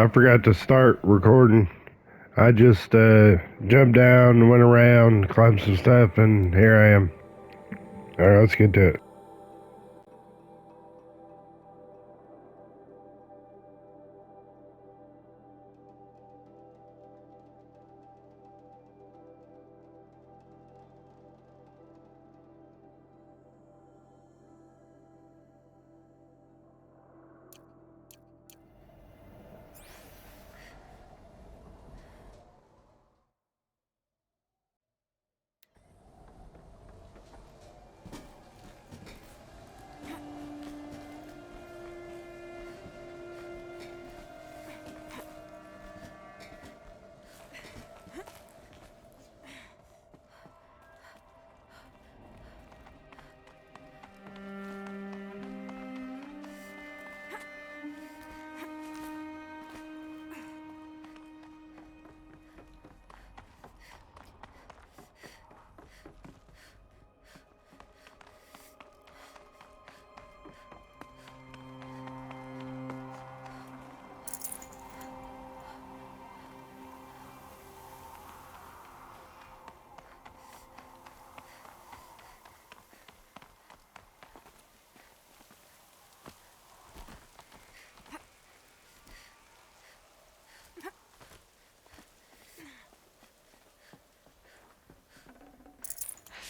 I forgot to start recording. I just jumped down, went around, climbed some stuff, and here I am. Alright, let's get to it.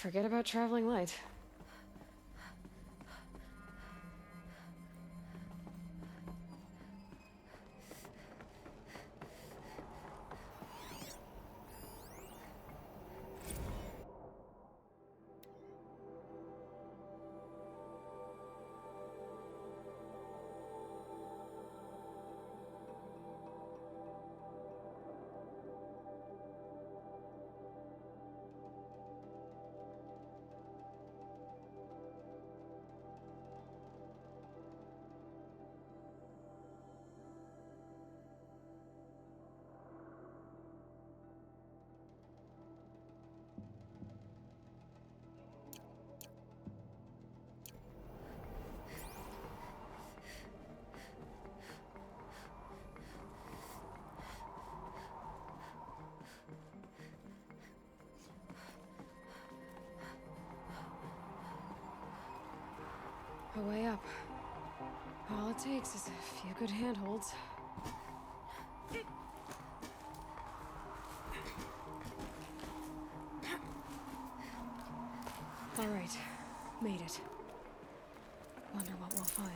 Forget about traveling light. A way up. All it takes is a few good handholds. All right, made it. Wonder what we'll find.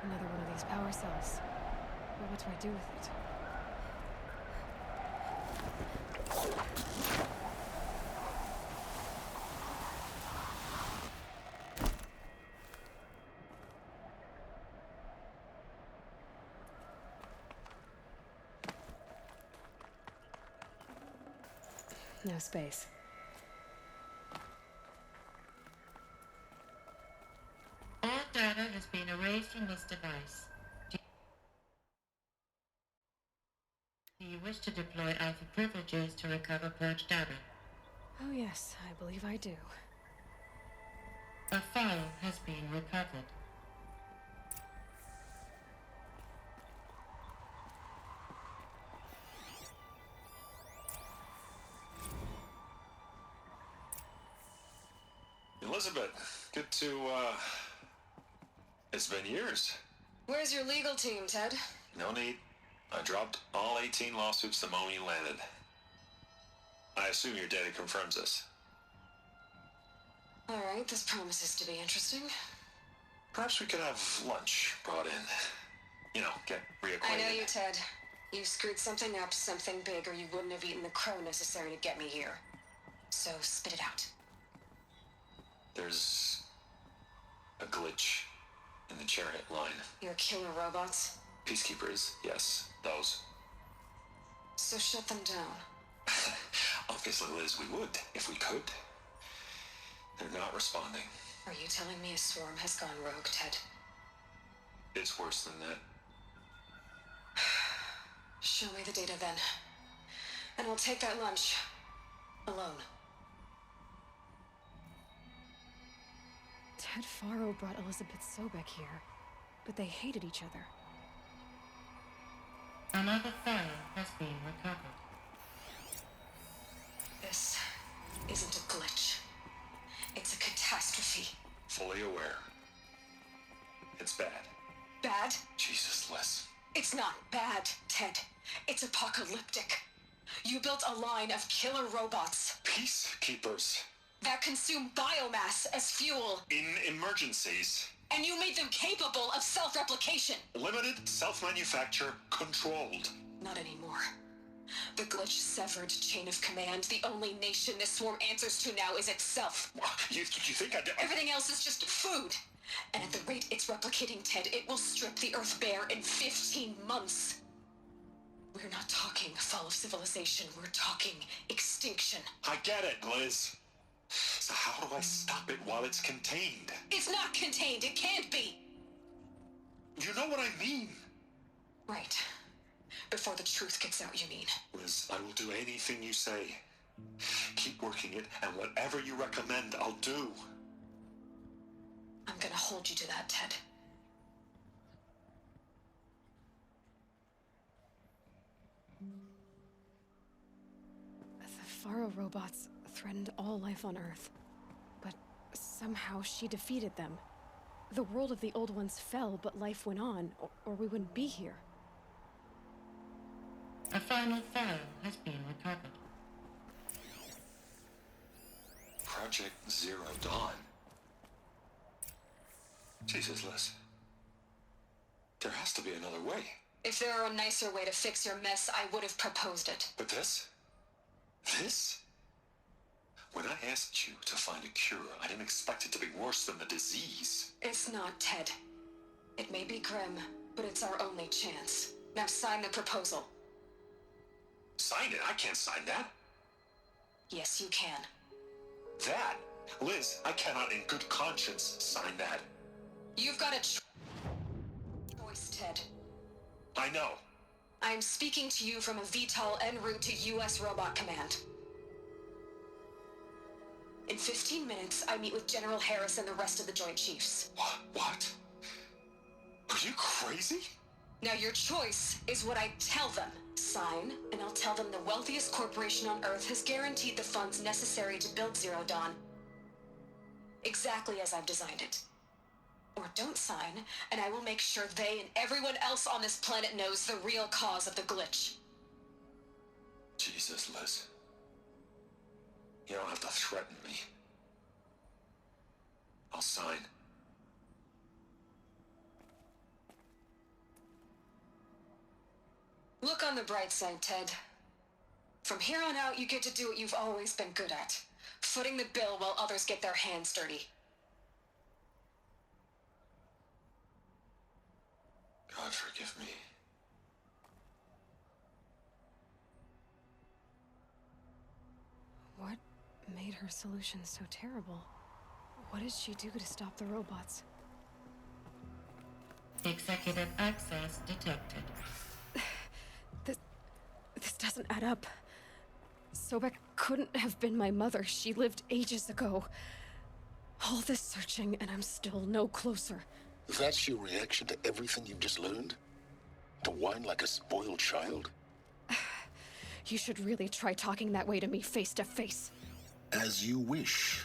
Another one of these power cells. But what do I do with it? No space. All data has been erased from this device. Do you wish to deploy Alpha privileges to recover purged data? Oh yes, I believe I do. A file has been recovered. Elizabeth, good to, It's been years. Where's your legal team, Ted? No need. I dropped all 18 lawsuits the moment you landed. I assume your data confirms this. Alright, this promises to be interesting. Perhaps we could have lunch brought in. You know, get reacquainted. I know you, Ted. You screwed something up, something big, or you wouldn't have eaten the crow necessary to get me here. So, spit it out. There's a glitch in the chariot line. Your killer robots? Peacekeepers, yes, those. So shut them down. Obviously, Liz, we would, if we could. They're not responding. Are you telling me a swarm has gone rogue, Ted? It's worse than that. Show me the data then. And I'll take that lunch. Alone. Ted Faro brought Elizabeth Sobek here, but they hated each other. Another file has been recovered. This isn't a glitch. It's a catastrophe. Fully aware. It's bad. Bad? Jesus, Liz. It's not bad, Ted. It's apocalyptic. You built a line of killer robots Peacekeepers. that consume biomass as fuel, In emergencies. and you made them capable of self-replication. Limited, self-manufacture, controlled. Not anymore. The glitch severed chain of command. The only nation this swarm answers to now is itself. You think I did? Everything else is just food. And at the rate it's replicating, Ted, it will strip the Earth bare in 15 months. We're not talking fall of civilization. We're talking extinction. I get it, Liz. So how do I stop it while it's contained? It's not contained. It can't be. You know what I mean. Right. Before the truth gets out, you mean? Liz, I will do anything you say. Keep working it, and whatever you recommend, I'll do. I'm gonna hold you to that, Ted. The Faro robots threatened all life on Earth. But somehow she defeated them. The world of the old ones fell, but life went on, or we wouldn't be here. A final file has been recovered. Project Zero Dawn. Jesus, Liz. There has to be another way. If there were a nicer way to fix your mess, I would have proposed it. But this? This? When I asked you to find a cure, I didn't expect it to be worse than the disease. It's not, Ted. It may be grim, but it's our only chance. Now sign the proposal. Sign it? I can't sign that. Yes, you can. That? Liz, I cannot in good conscience sign that. You've got a choice, Ted. I know. I'm speaking to you from a VTOL en route to U.S. Robot Command. In 15 minutes, I meet with General Harris and the rest of the Joint Chiefs. What? Are you crazy? Now your choice is what I tell them. Sign, and I'll tell them the wealthiest corporation on Earth has guaranteed the funds necessary to build Zero Dawn. Exactly as I've designed it. Or don't sign, and I will make sure they and everyone else on this planet knows the real cause of the glitch. Jesus, Liz. You don't have to threaten me. I'll sign. Look on the bright side, Ted. From here on out, you get to do what you've always been good at. Footing the bill while others get their hands dirty. God forgive me. What made her solution so terrible? What did she do to stop the robots? Executive access detected. This doesn't add up. Sobek couldn't have been my mother. She lived ages ago. All this searching, and I'm still no closer. That's your reaction to everything you've just learned? To whine like a spoiled child? You should really try talking that way to me face to face. As you wish.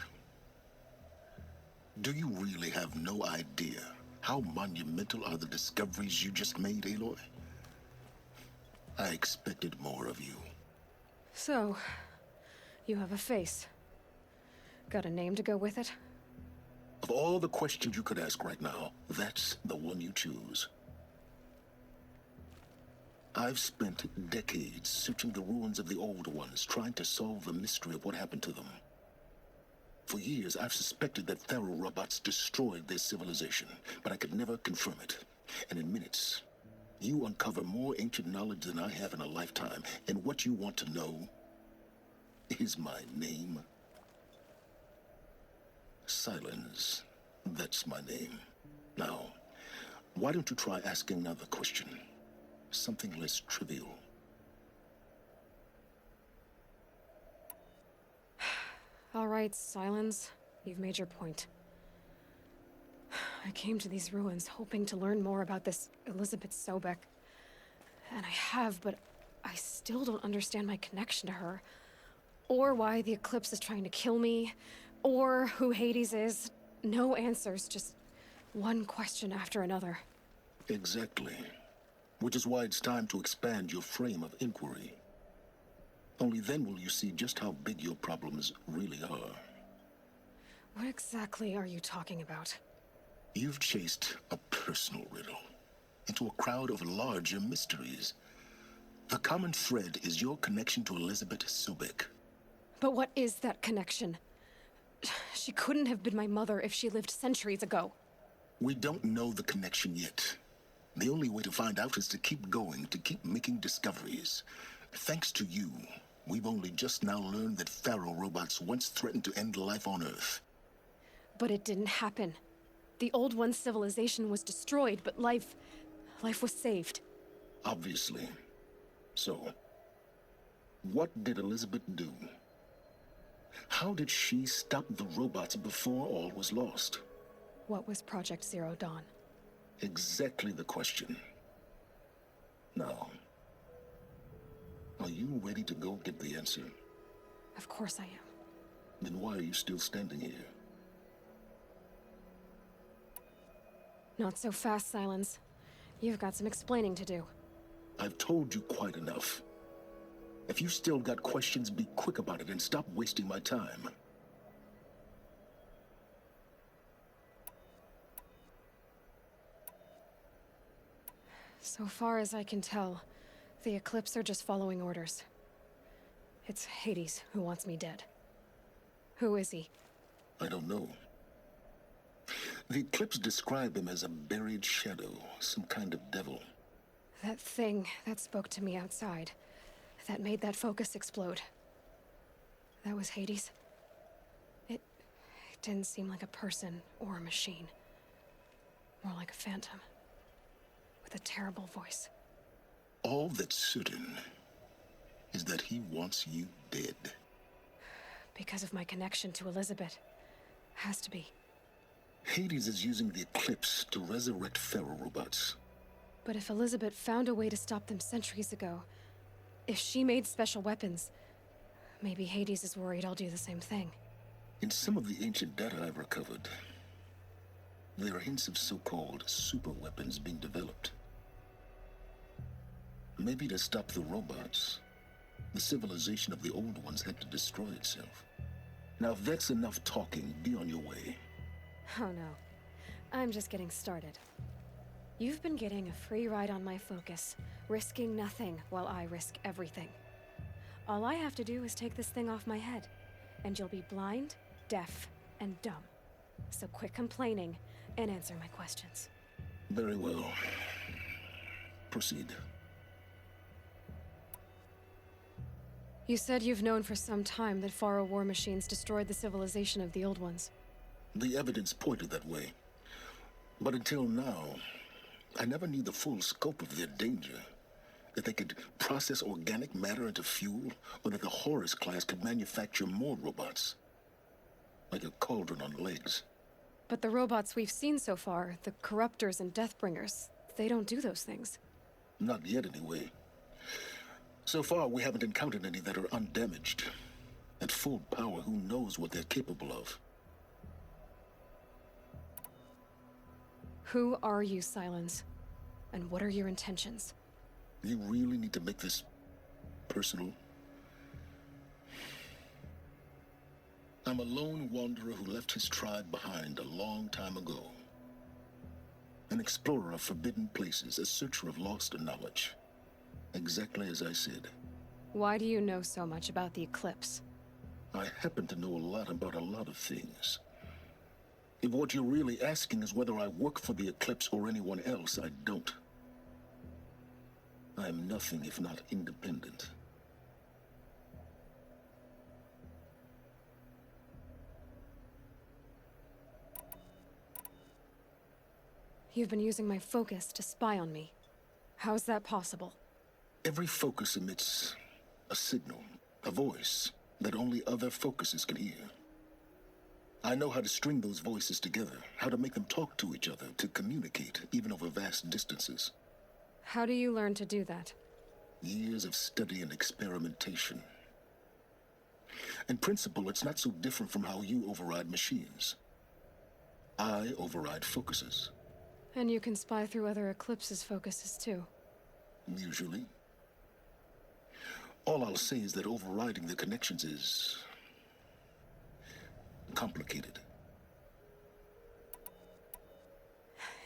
Do you really have no idea how monumental are the discoveries you just made, Aloy? I expected more of you. So, you have a face. Got a name to go with it? Of all the questions you could ask right now, that's the one you choose. I've spent decades searching the ruins of the old ones, trying to solve the mystery of what happened to them. For years, I've suspected that Pharaoh robots destroyed their civilization, but I could never confirm it. And in minutes, you uncover more ancient knowledge than I have in a lifetime. And what you want to know is my name. Silence. That's my name. Now, why don't you try asking another question? Something less trivial. All right, Silence. You've made your point. I came to these ruins hoping to learn more about this Elizabeth Sobek. And I have, but I still don't understand my connection to her. Or why the Eclipse is trying to kill me. Or who Hades is. No answers, just one question after another. Exactly. Which is why it's time to expand your frame of inquiry. Only then will you see just how big your problems really are. What exactly are you talking about? You've chased a personal riddle into a crowd of larger mysteries. The common thread is your connection to Elizabeth Sobek. But what is that connection? She couldn't have been my mother if she lived centuries ago. We don't know the connection yet. The only way to find out is to keep going, to keep making discoveries. Thanks to you, we've only just now learned that Pharaoh robots once threatened to end life on Earth. But it didn't happen. The Old One's civilization was destroyed, but life was saved. Obviously. So, what did Elizabeth do? How did she stop the robots before all was lost? What was Project Zero Dawn? Exactly the question. Now, are you ready to go get the answer? Of course I am. Then why are you still standing here? Not so fast, Silence. You've got some explaining to do. I've told you quite enough. If you still got questions, be quick about it and stop wasting my time. So far as I can tell, the Eclipse are just following orders. It's Hades who wants me dead. Who is he? I don't know. The Eclipse describe him as a buried shadow, some kind of devil. That thing that spoke to me outside. That made that focus explode. That was Hades. It didn't seem like a person or a machine. More like a phantom. With a terrible voice. All that's certain is that he wants you dead. Because of my connection to Elizabeth. Has to be. Hades is using the Eclipse to resurrect Pharaoh robots. But if Elizabeth found a way to stop them centuries ago, if she made special weapons, maybe Hades is worried I'll do the same thing. In some of the ancient data I've recovered, there are hints of so-called super weapons being developed. Maybe to stop the robots, the civilization of the old ones had to destroy itself. Now, if that's enough talking, be on your way. Oh no. I'm just getting started. You've been getting a free ride on my focus, risking nothing while I risk everything. All I have to do is take this thing off my head, and you'll be blind, deaf, and dumb. So quit complaining and answer my questions. Very well. Proceed. You said you've known for some time that Pharaoh war machines destroyed the civilization of the old ones. The evidence pointed that way. But until now, I never knew the full scope of their danger. That they could process organic matter into fuel, or that the Horus class could manufacture more robots. Like a cauldron on legs. But the robots we've seen so far, the Corruptors and Deathbringers, they don't do those things. Not yet, anyway. So far, we haven't encountered any that are undamaged. At full power, who knows what they're capable of? Who are you, Silence? And what are your intentions? You really need to make this personal? I'm a lone wanderer who left his tribe behind a long time ago. An explorer of forbidden places, a searcher of lost knowledge. Exactly as I said. Why do you know so much about the Eclipse? I happen to know a lot about a lot of things. If what you're really asking is whether I work for the Eclipse or anyone else, I don't. I am nothing if not independent. You've been using my focus to spy on me. How's that possible? Every focus emits a signal, a voice that only other focuses can hear. I know how to string those voices together, how to make them talk to each other, to communicate, even over vast distances. How do you learn to do that? Years of study and experimentation. In principle, it's not so different from how you override machines. I override focuses. And you can spy through other Eclipse's focuses too. Usually. All I'll say is that overriding the connections is complicated.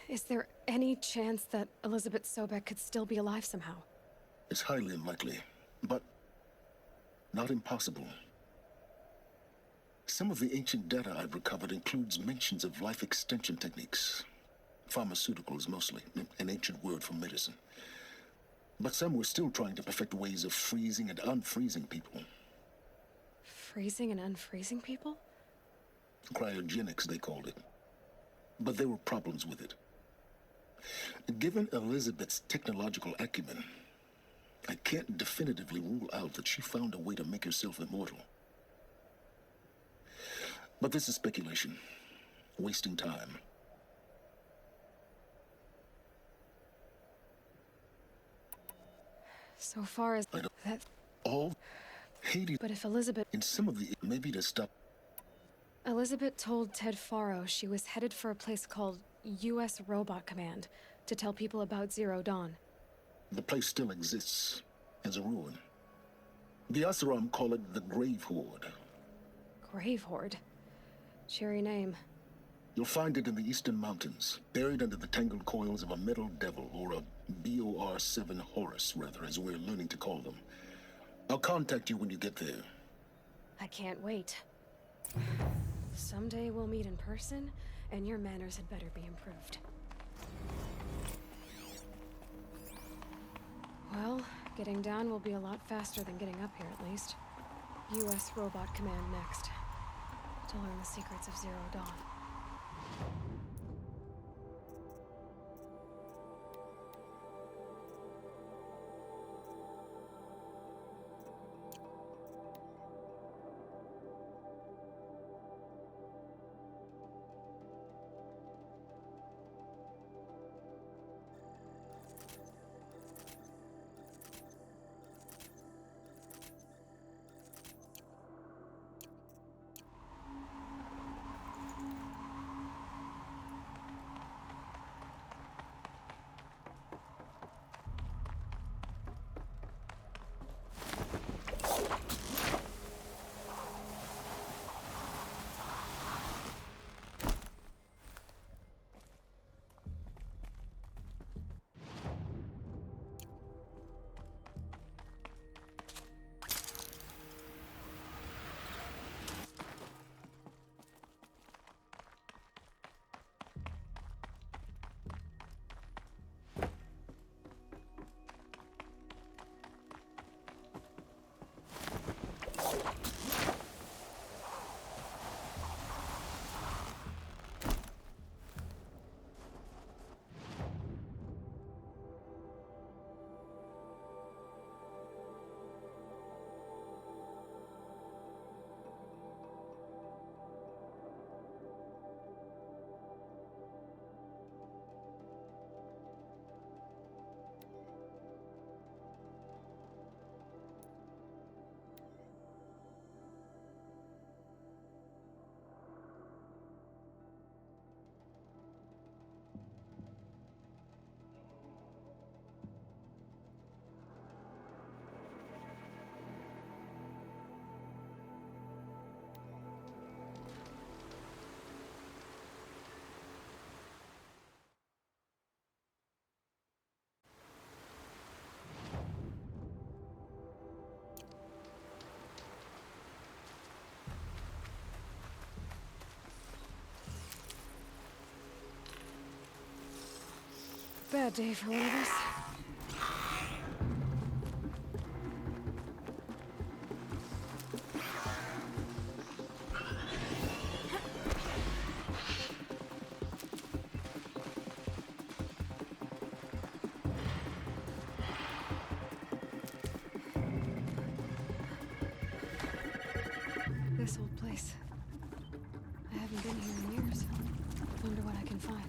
Is there any chance that Elizabeth Sobek could still be alive somehow? It's highly unlikely, but not impossible. Some of the ancient data I've recovered includes mentions of life extension techniques. Pharmaceuticals mostly, an ancient word for medicine. But some were still trying to perfect ways of freezing and unfreezing people. Freezing and unfreezing people? Cryogenics, they called it. But there were problems with it. Given Elizabeth's technological acumen, I can't definitively rule out that she found a way to make herself immortal. But this is speculation. Wasting time. So far as I don't... that... All Hades... But if Elizabeth... In some of the... Maybe to stop... Elizabeth told Ted Faro she was headed for a place called U.S. Robot Command to tell people about Zero Dawn. The place still exists as a ruin. The Asaram call it the Grave Horde. Grave Horde? Cheery name. You'll find it in the Eastern Mountains, buried under the tangled coils of a metal devil, or a BOR-7 Horus, rather, as we're learning to call them. I'll contact you when you get there. I can't wait. Someday we'll meet in person, and your manners had better be improved. Well, getting down will be a lot faster than getting up here, at least. U.S. Robot Command next. To learn the secrets of Zero Dawn. Bad day for one of us. This old place. I haven't been here in years. Wonder what I can find.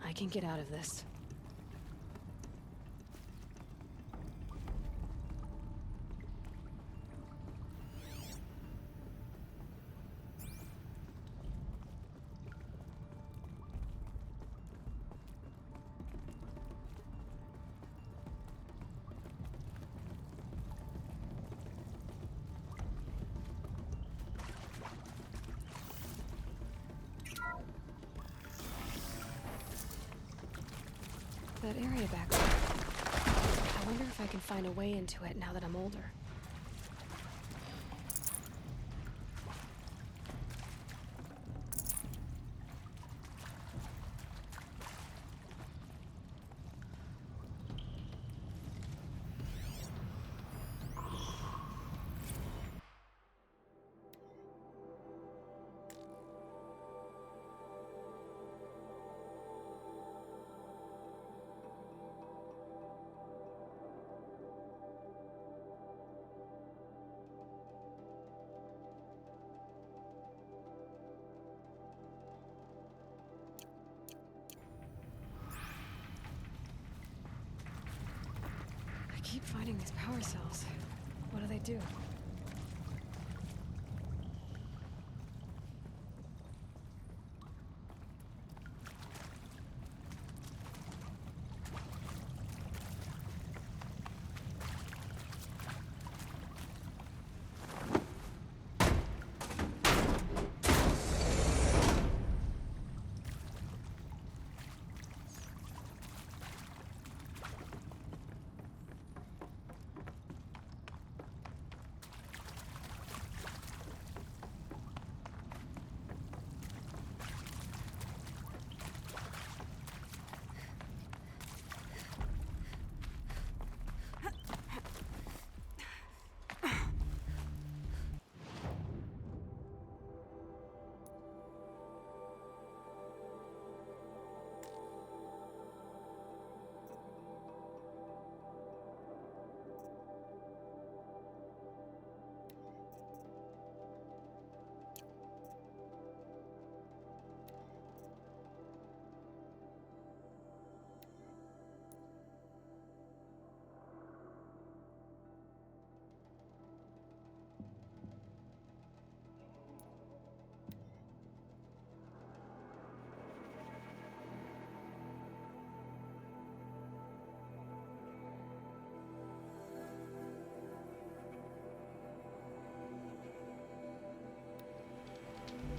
I can get out of this. That area back there. I wonder if I can find a way into it now that I'm older. I keep finding these power cells. What do they do?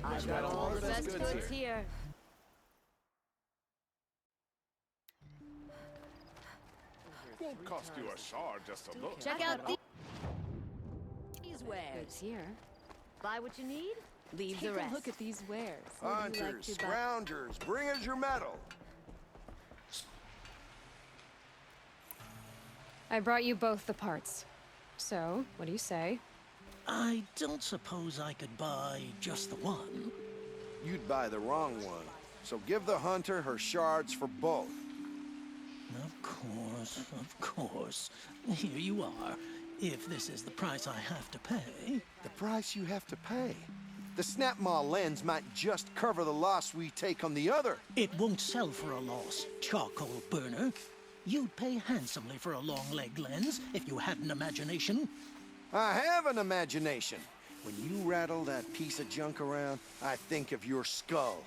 I've got all the best goods here. Won't cost you a shard just to look. Check out these wares. Here. Buy what you need, leave Take the rest. a look at these wares. Hunters, scroungers, bring us your metal. I brought you both the parts. So, what do you say? I don't suppose I could buy just the one. You'd buy the wrong one. So give the hunter her shards for both. Of course, of course. Here you are. If this is the price I have to pay. The price you have to pay. The Snapmaw lens might just cover the loss we take on the other. It won't sell for a loss, charcoal burner. You'd pay handsomely for a long leg lens if you had an imagination. I have an imagination. When you rattle that piece of junk around, I think of your skull.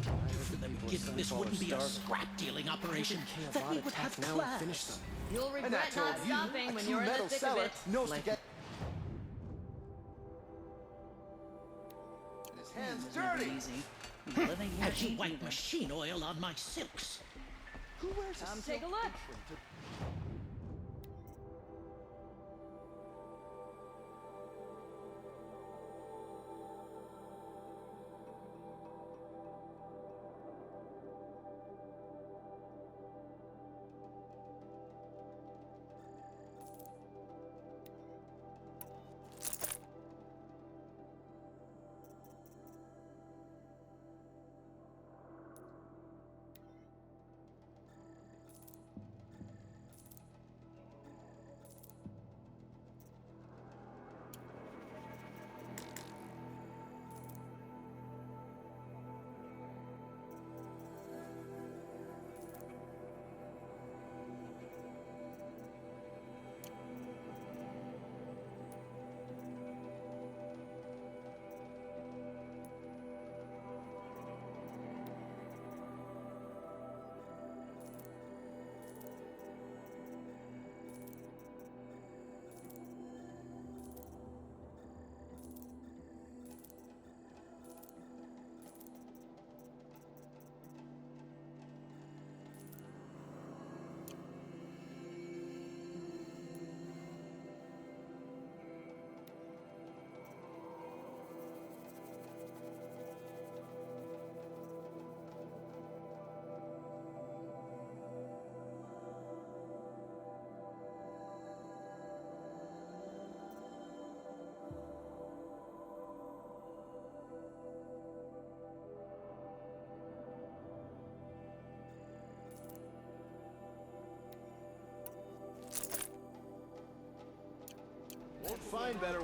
From the beginning, this wouldn't be a scrap-dealing operation. That we would have class. You'll And I regret told not you, stopping a when true you're in the metal thick of seller it. knows to get his hands dirty. As you wipe machine oil on my silks. Who wears a Come take a silk look. apron to- Won't find better.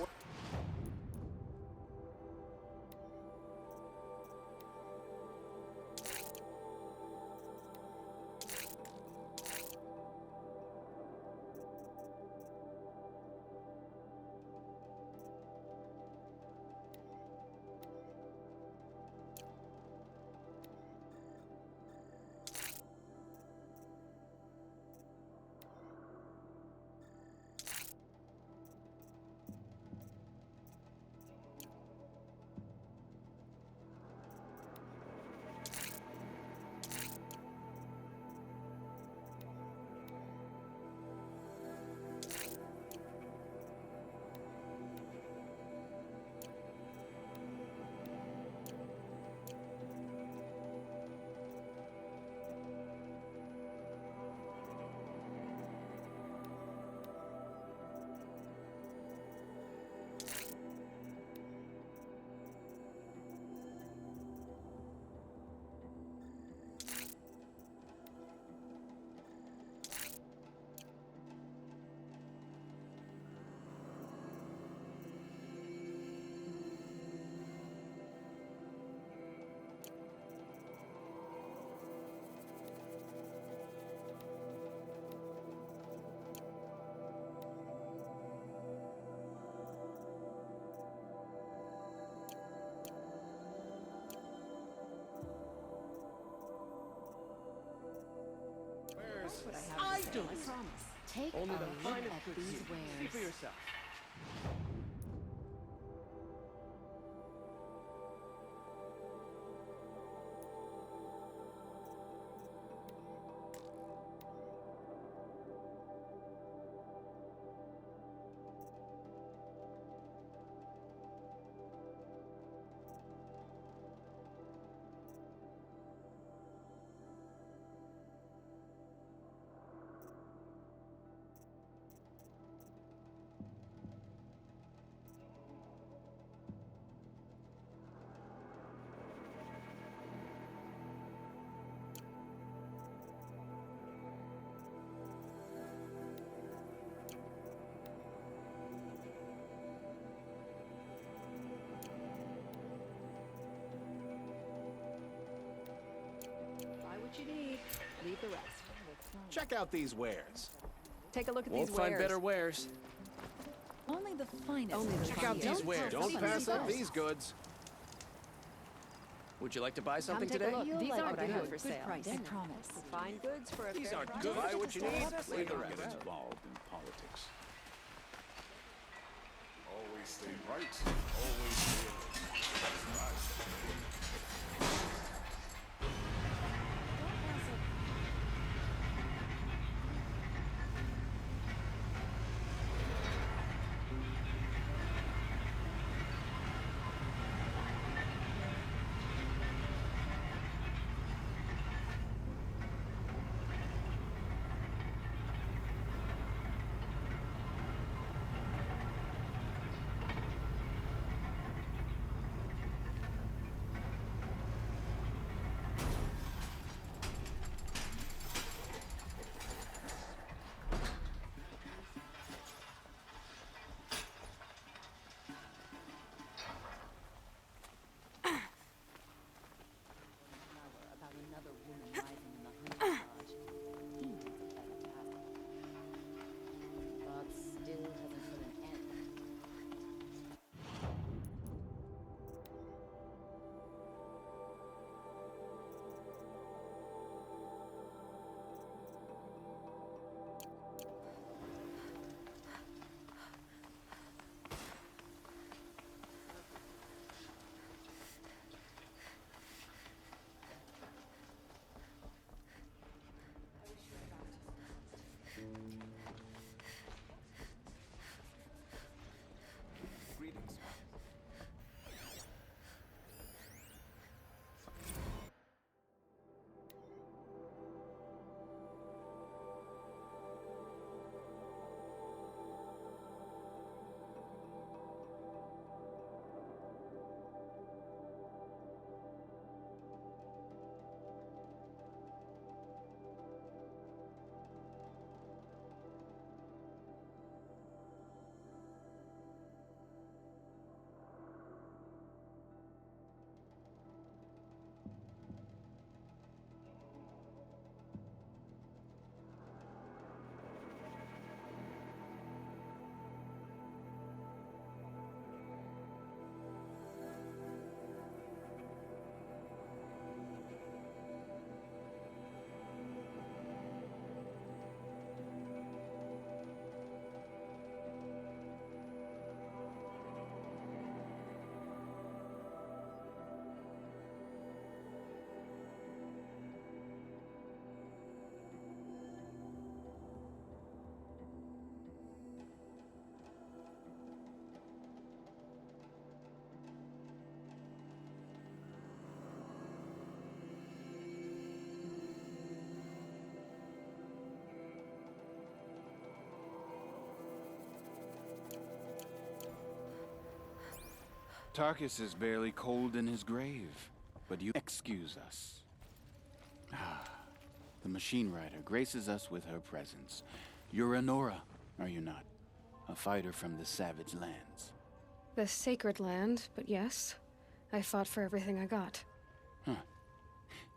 I do. I promise. Take Only a the look finest at goods these here. See for wares. yourself. what you need. Leave the rest. Check out these wares. Take a look at Won't these find wares. better wares. Only the finest. Only the Check out finest. these wares. Don't pass up these goods. Would you like to buy something Come take today? a look. These like aren't what I have. good for sale. price. I promise. Fine goods for a These fair aren't price. good. Buy what you need. Leave the rest. Involved in politics. Always stay right. Always stay About another woman rising in the Hunter's Lodge. He needs a better task. God still hasn't put an end. Greetings. Tarkus is barely cold in his grave, but you excuse us. Ah, the machine rider graces us with her presence. You're a Nora, are you not? A fighter from the savage lands. The sacred land, but yes. I fought for everything I got.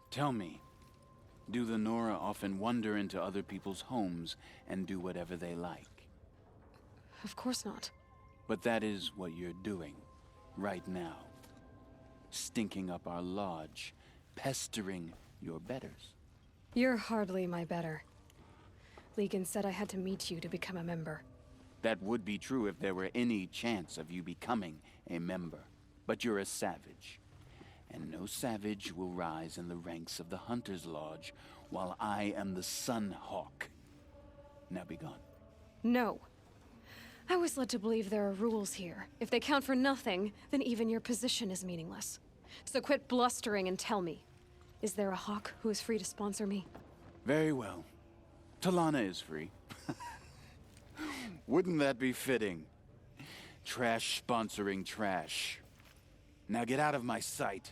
Tell me, do the Nora often wander into other people's homes and do whatever they like? Of course not. But that is what you're doing, right now. Stinking up our lodge, pestering your betters. You're hardly my better. Legan said I had to meet you to become a member. That would be true if there were any chance of you becoming a member. But you're a savage. And no savage will rise in the ranks of the Hunter's Lodge while I am the Sun Hawk. Now be gone. No. I was led to believe there are rules here. If they count for nothing, then even your position is meaningless. So quit blustering and tell me. Is there a Hawk who is free to sponsor me? Very well. Talana is free. Wouldn't that be fitting? Trash sponsoring trash. Now get out of my sight.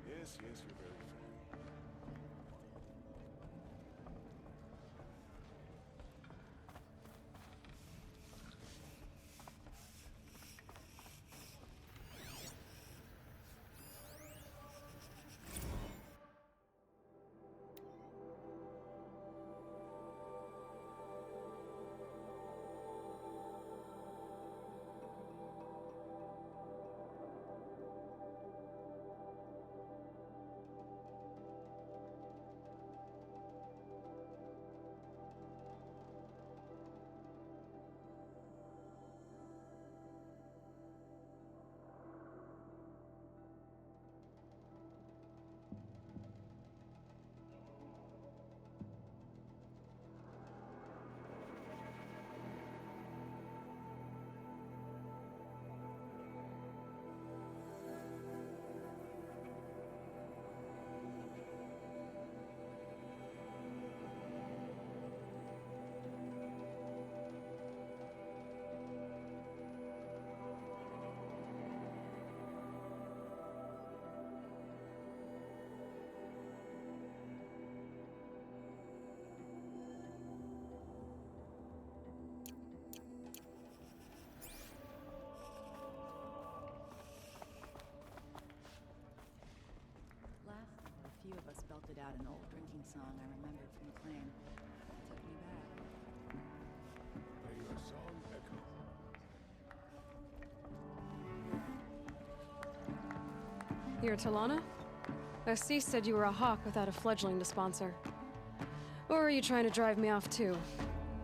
Yes, yes, you're very fair. out an old drinking song I remembered from the plane. It took me back. May your song echo. You're Talana? Assis said you were a hawk without a fledgling to sponsor. Or are you trying to drive me off too?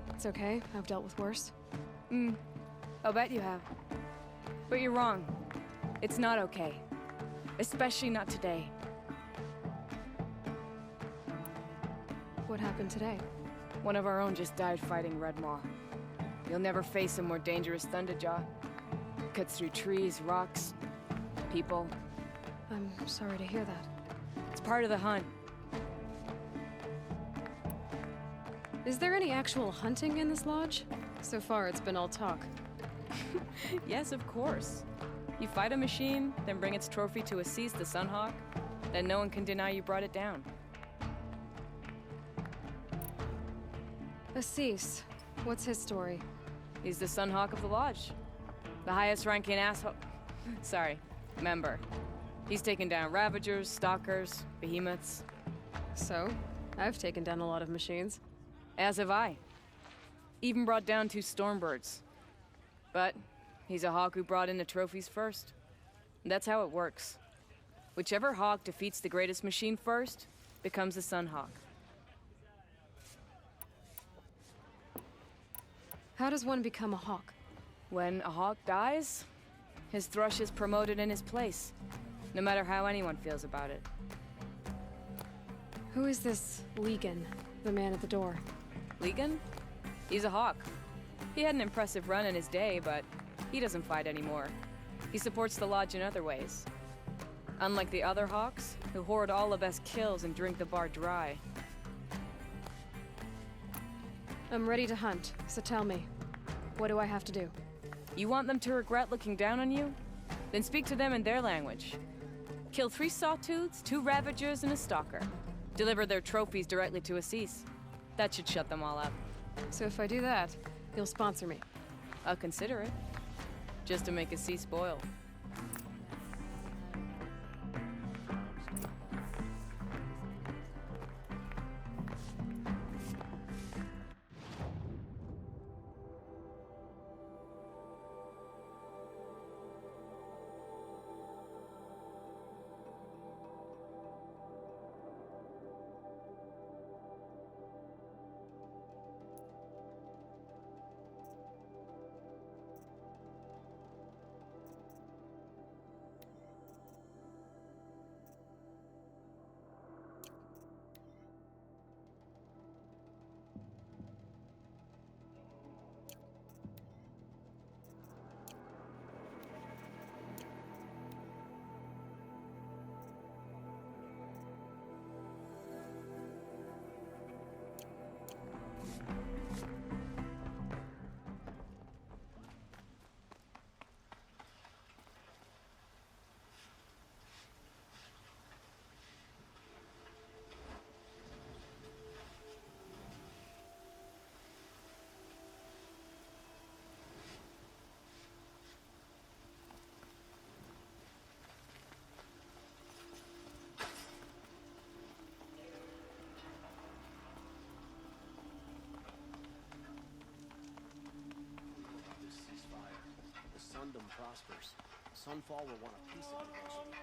It's okay, I've dealt with worse. I'll bet you have. But you're wrong. It's not okay. Especially not today. What happened today? One of our own just died fighting Red Maw. You'll never face a more dangerous Thunderjaw. Cuts through trees, rocks, people. I'm sorry to hear that. It's part of the hunt. Is there any actual hunting in this lodge? So far, it's been all talk. Yes, of course. You fight a machine, then bring its trophy to Assis the Sunhawk, then no one can deny you brought it down. Assis, what's his story? He's the Sunhawk of the lodge. The highest ranking asshole... Sorry, member. He's taken down Ravagers, Stalkers, Behemoths. So, I've taken down a lot of machines. As have I. Even brought down 2 Stormbirds. But he's a hawk who brought in the trophies first. That's how it works. Whichever hawk defeats the greatest machine first becomes the Sunhawk. How does one become a hawk? When a hawk dies, his thrush is promoted in his place, no matter how anyone feels about it. Who is this Legan, the man at the door? Legan? He's a hawk. He had an impressive run in his day, but he doesn't fight anymore. He supports the lodge in other ways. Unlike the other hawks, who hoard all the best kills and drink the bar dry. I'm ready to hunt, so tell me, what do I have to do? You want them to regret looking down on you? Then speak to them in their language. Kill 3 Sawtooths, 2 Ravagers, and a Stalker. Deliver their trophies directly to Assis. That should shut them all up. So if I do that, you'll sponsor me? I'll consider it. Just to make Assis boil. Sundom prospers. Sunfall will want a piece of it eventually.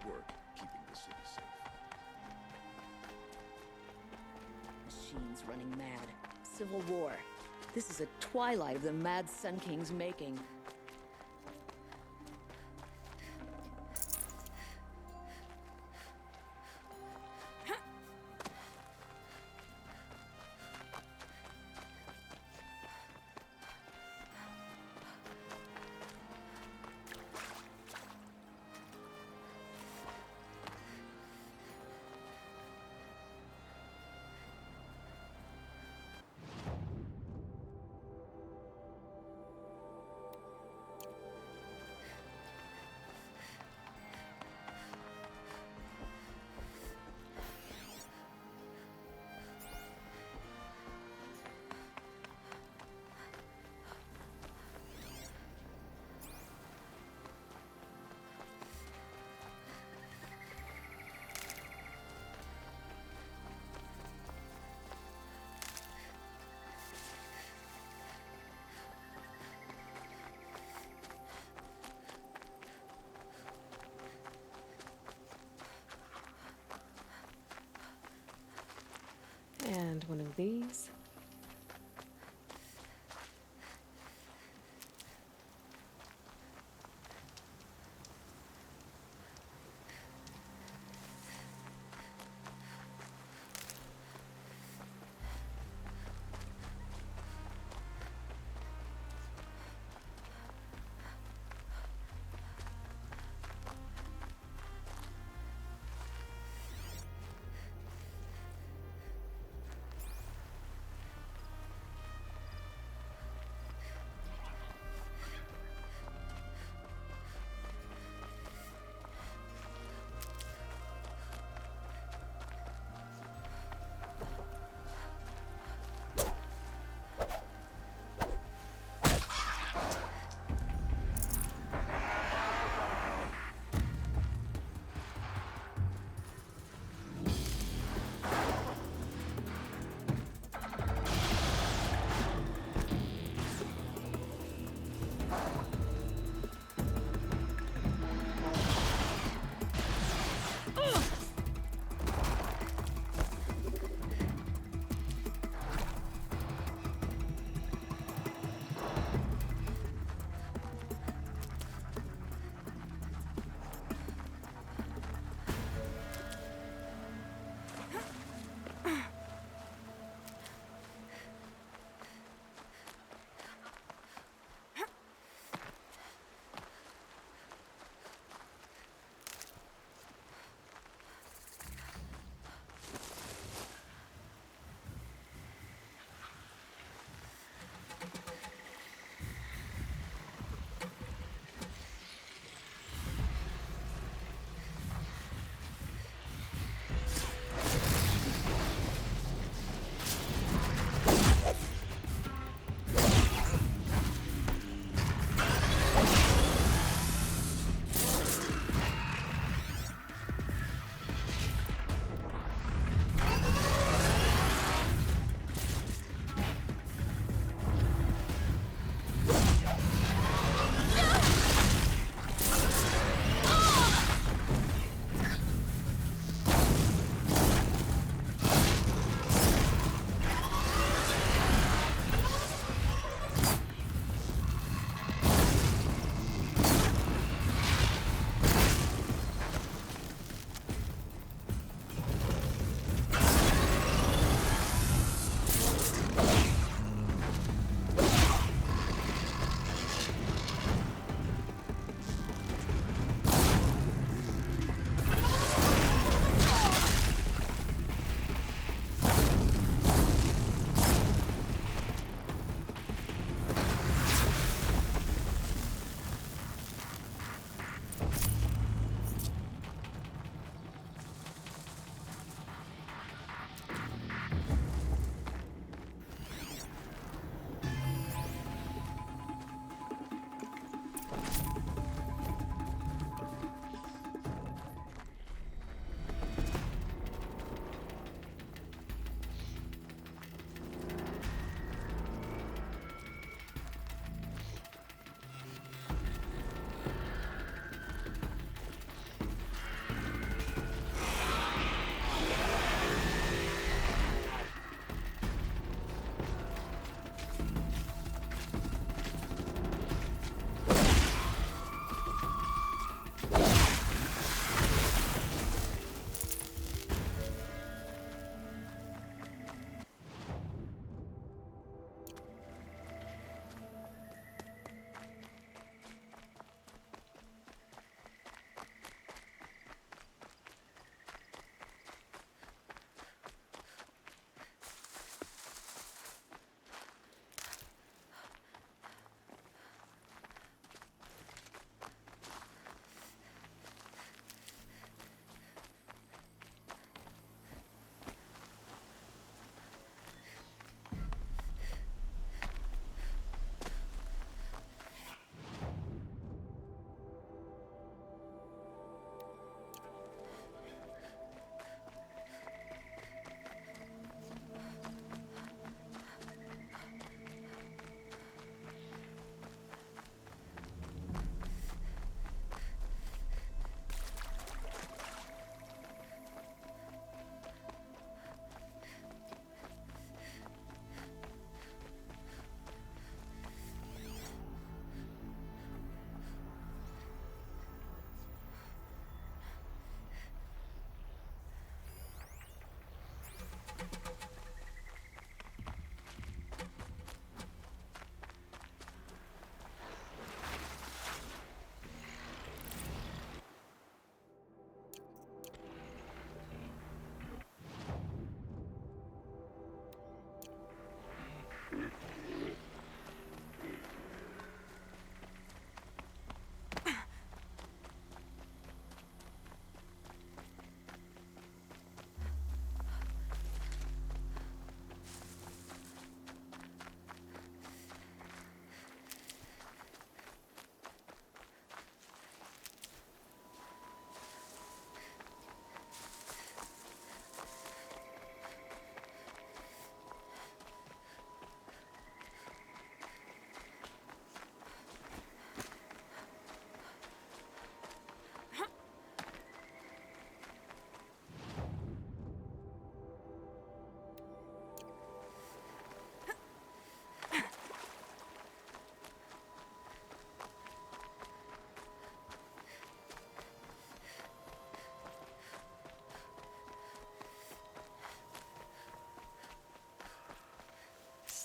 work keeping the city safe. Machines running mad. Civil war. This is a twilight of the Mad Sun King's making. And one of these.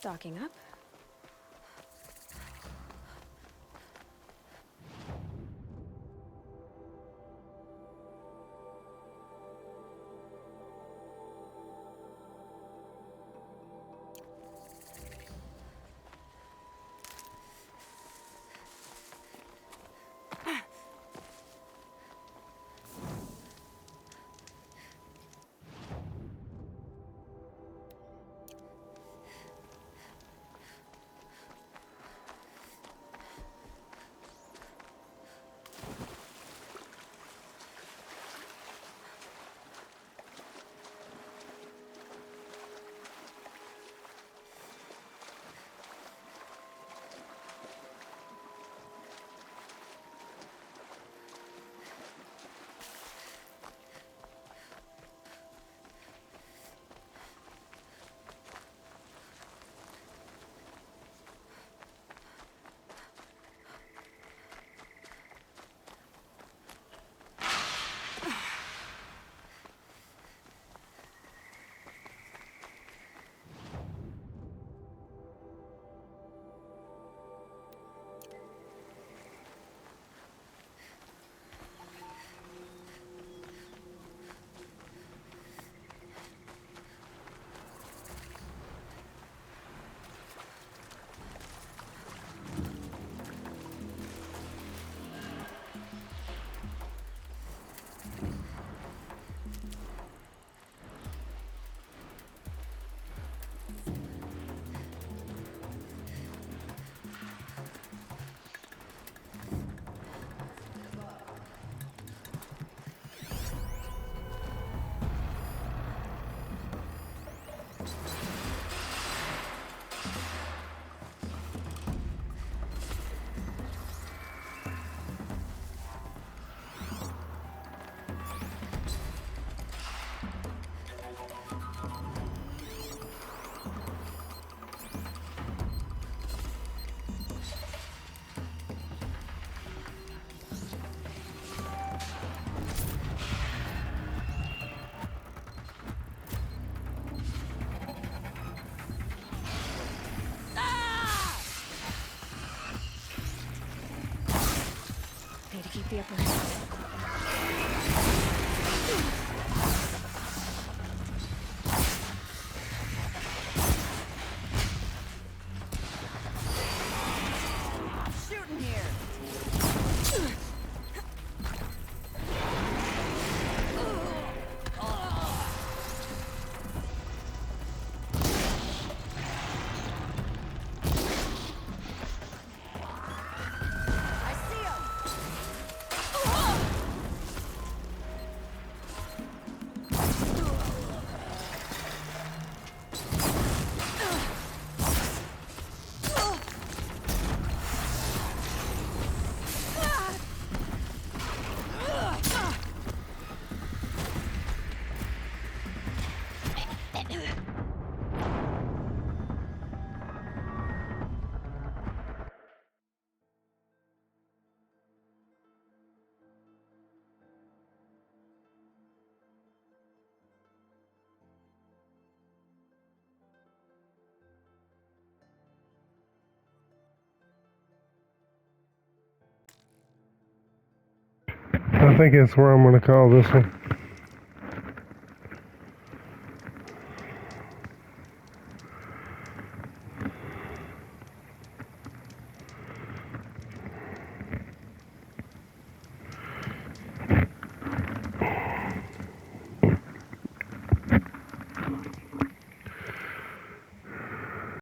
stocking up. Need to keep the upper hand. Shooting here. I think that's where I'm going to call this one.